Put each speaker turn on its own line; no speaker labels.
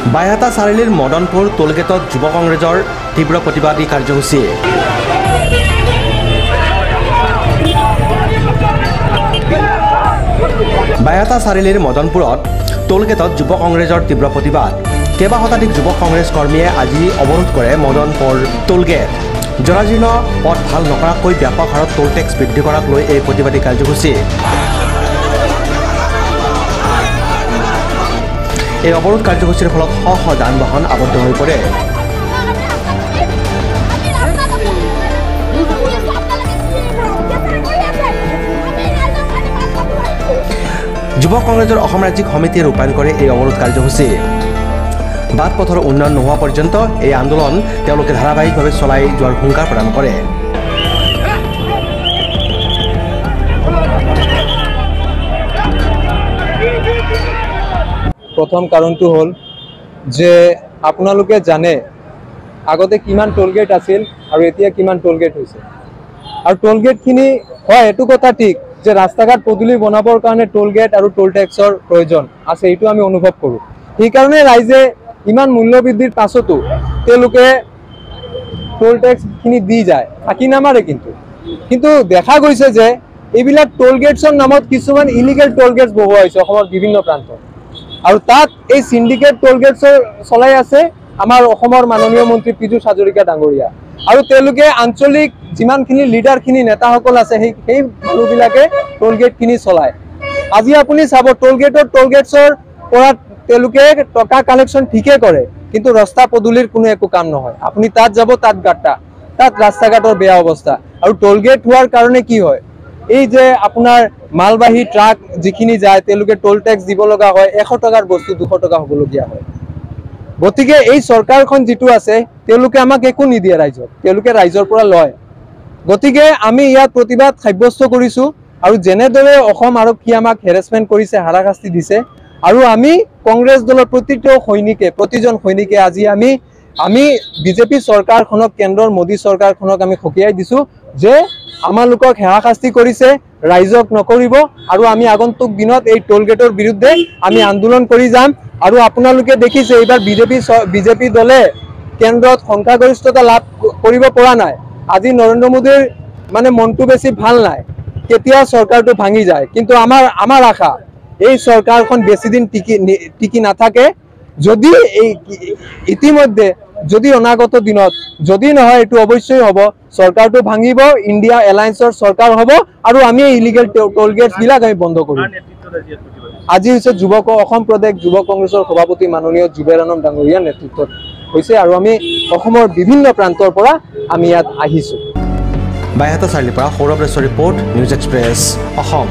বাইহাটা চাৰিআলিৰ মদনপুৰ টোলগেটত যুৱ কংগ্ৰেছৰ তীব্ৰ প্ৰতিবাদী কাৰ্যসূচী। বাইহাটা চাৰিআলিৰ মদনপুৰত টোলগেটত যুৱ কংগ্ৰেছৰ তীব্ৰ প্ৰতিবাদ। কেইবা শতাধিক যুৱ কংগ্ৰেছ কৰ্মীয়ে আজি অৱৰোধ কৰে মদনপুৰ টোলগেট। জৰাজীৰ্ণ পথ ভাল নকৰাকৈ ব্যাপক হাৰত টোল টেক্স বৃদ্ধি কৰাক লৈ এই প্ৰতিবাদী কাৰ্যসূচী। এই অৱৰোধ কাৰ্যসূচীৰ ফলত শ শ যান বাহন আবদ্ধ হৈ পৰে। যুৱ কংগ্ৰেছৰ অসম ৰাজ্যিক সমিতিয়ে ৰূপায়ণ কৰে এই অৱৰোধ কাৰ্যসূচী। বাট পথৰ উন্নয়ন নোহোৱা পৰ্যন্ত এই আন্দোলন তেওঁলোকে ধাৰাবাহিকভাৱে চলাই যোৱাৰ হুংকাৰ প্ৰদান কৰে।
প্ৰথম কাৰণটো হ'ল যে আপোনালোকে জানে আগতে কিমান টোলগেট আছিল আৰু এতিয়া কিমান টোলগেট হৈছে। আৰু টোলগেটখিনি হয়, এইটো কথা ঠিক যে ৰাস্তা ঘাট পদূলি বনাবৰ কাৰণে টোলগেট আৰু টোল টেক্সৰ প্ৰয়োজন আছে, এইটো আমি অনুভৱ কৰোঁ। সেইকাৰণে ৰাইজে ইমান মূল্য বৃদ্ধিৰ পাছতো তেওঁলোকে টোল টেক্সখিনি দি যায়, ফাঁকি নামাৰে। কিন্তু দেখা গৈছে যে এইবিলাক টোলগেটছৰ নামত কিছুমান ইলিগেল টোলগেটছ বহোৱা হৈছে অসমৰ বিভিন্ন প্ৰান্তত। আৰু তাত এই চিণ্ডিকেট টোলগেটছৰ চলাই আছে আমাৰ অসমৰ মাননীয় মন্ত্ৰী পীযুষ হাজৰিকা ডাঙৰীয়া। আৰু তেওঁলোকে আঞ্চলিক যিমানখিনি লিডাৰখিনি নেতাসকল আছে সেই মানুহবিলাকে টোলগেটখিনি চলায়। আজি আপুনি চাব টোলগেটছৰ পৰা তেওঁলোকে টকা কালেকশ্যন ঠিকে কৰে, কিন্তু ৰাস্তা পদূলিৰ কোনো একো কাম নহয়। আপুনি তাত যাব, তাত গাঁটা, তাত ৰাস্তা ঘাটৰ বেয়া অৱস্থা। আৰু টোলগেট হোৱাৰ কাৰণে কি হয়, এই যে আপোনাৰ মালবাহী ট্ৰাক যিখিনি যায় তেওঁলোকে টোল টেক্স দিব লগা হয়, 100 টকাৰ বস্তু 200 টকা হ'বলগীয়া হয়। গতিকে এই চৰকাৰখন যিটো আছে তেওঁলোকে আমাক একো নিদিয়ে ৰাইজক, তেওঁলোকে ৰাইজৰ পৰা লয়। গতিকে আমি ইয়াত প্ৰতিবাদ সাব্যস্ত কৰিছোঁ। আৰু যেনেদৰে অসম আৰক্ষীয়ে আমাক হেৰেছমেণ্ট কৰিছে, হাৰাশাস্তি দিছে, আৰু আমি কংগ্ৰেছ দলৰ প্ৰতিজন সৈনিকে আজি আমি বিজেপি চৰকাৰখনক, কেন্দ্ৰৰ মোদী চৰকাৰখনক আমি সকীয়াই দিছোঁ যে আমালোকক হাৰাশাস্তি কৰিছে, ৰাইজক নকৰিব। আৰু আমি আগন্তুক দিনত এই টোলগেটৰ বিৰুদ্ধে আমি আন্দোলন কৰি যাম। আৰু আপোনালোকে দেখিছে এইবাৰ বিজেপি দলে কেন্দ্ৰত সংখ্যাগৰিষ্ঠতা লাভ কৰিব পৰা নাই। আজি নৰেন্দ্ৰ মোদীৰ মনটো বেছি ভাল নাই, কেতিয়া চৰকাৰটো ভাঙি যায়। কিন্তু আমাৰ আশা এই চৰকাৰখন বেছি দিন টিকি নাথাকে। যদি ইতিমধ্যে যদি অনাগত দিনত যদি নহয়, এইটো অৱশ্যই হ'ব, চৰকাৰটো ভাঙিব, ইণ্ডিয়া এলায়েন্সৰ চৰকাৰ হ'ব, আৰু আমি ইলিগেল টোলগেটছবিলাক আমি বন্ধ কৰিম। আজি হৈছে অসম প্ৰদেশ যুৱ কংগ্ৰেছৰ সভাপতি মাননীয় যুৱেৰানন্দ ডাঙৰীয়াৰ নেতৃত্বত হৈছে, আৰু আমি অসমৰ বিভিন্ন প্ৰান্তৰ পৰা আমি ইয়াত আহিছোঁ।
বাইহাটা চাৰিআলিৰ পৰা Sourav ৰেছৰ report, news express Assam.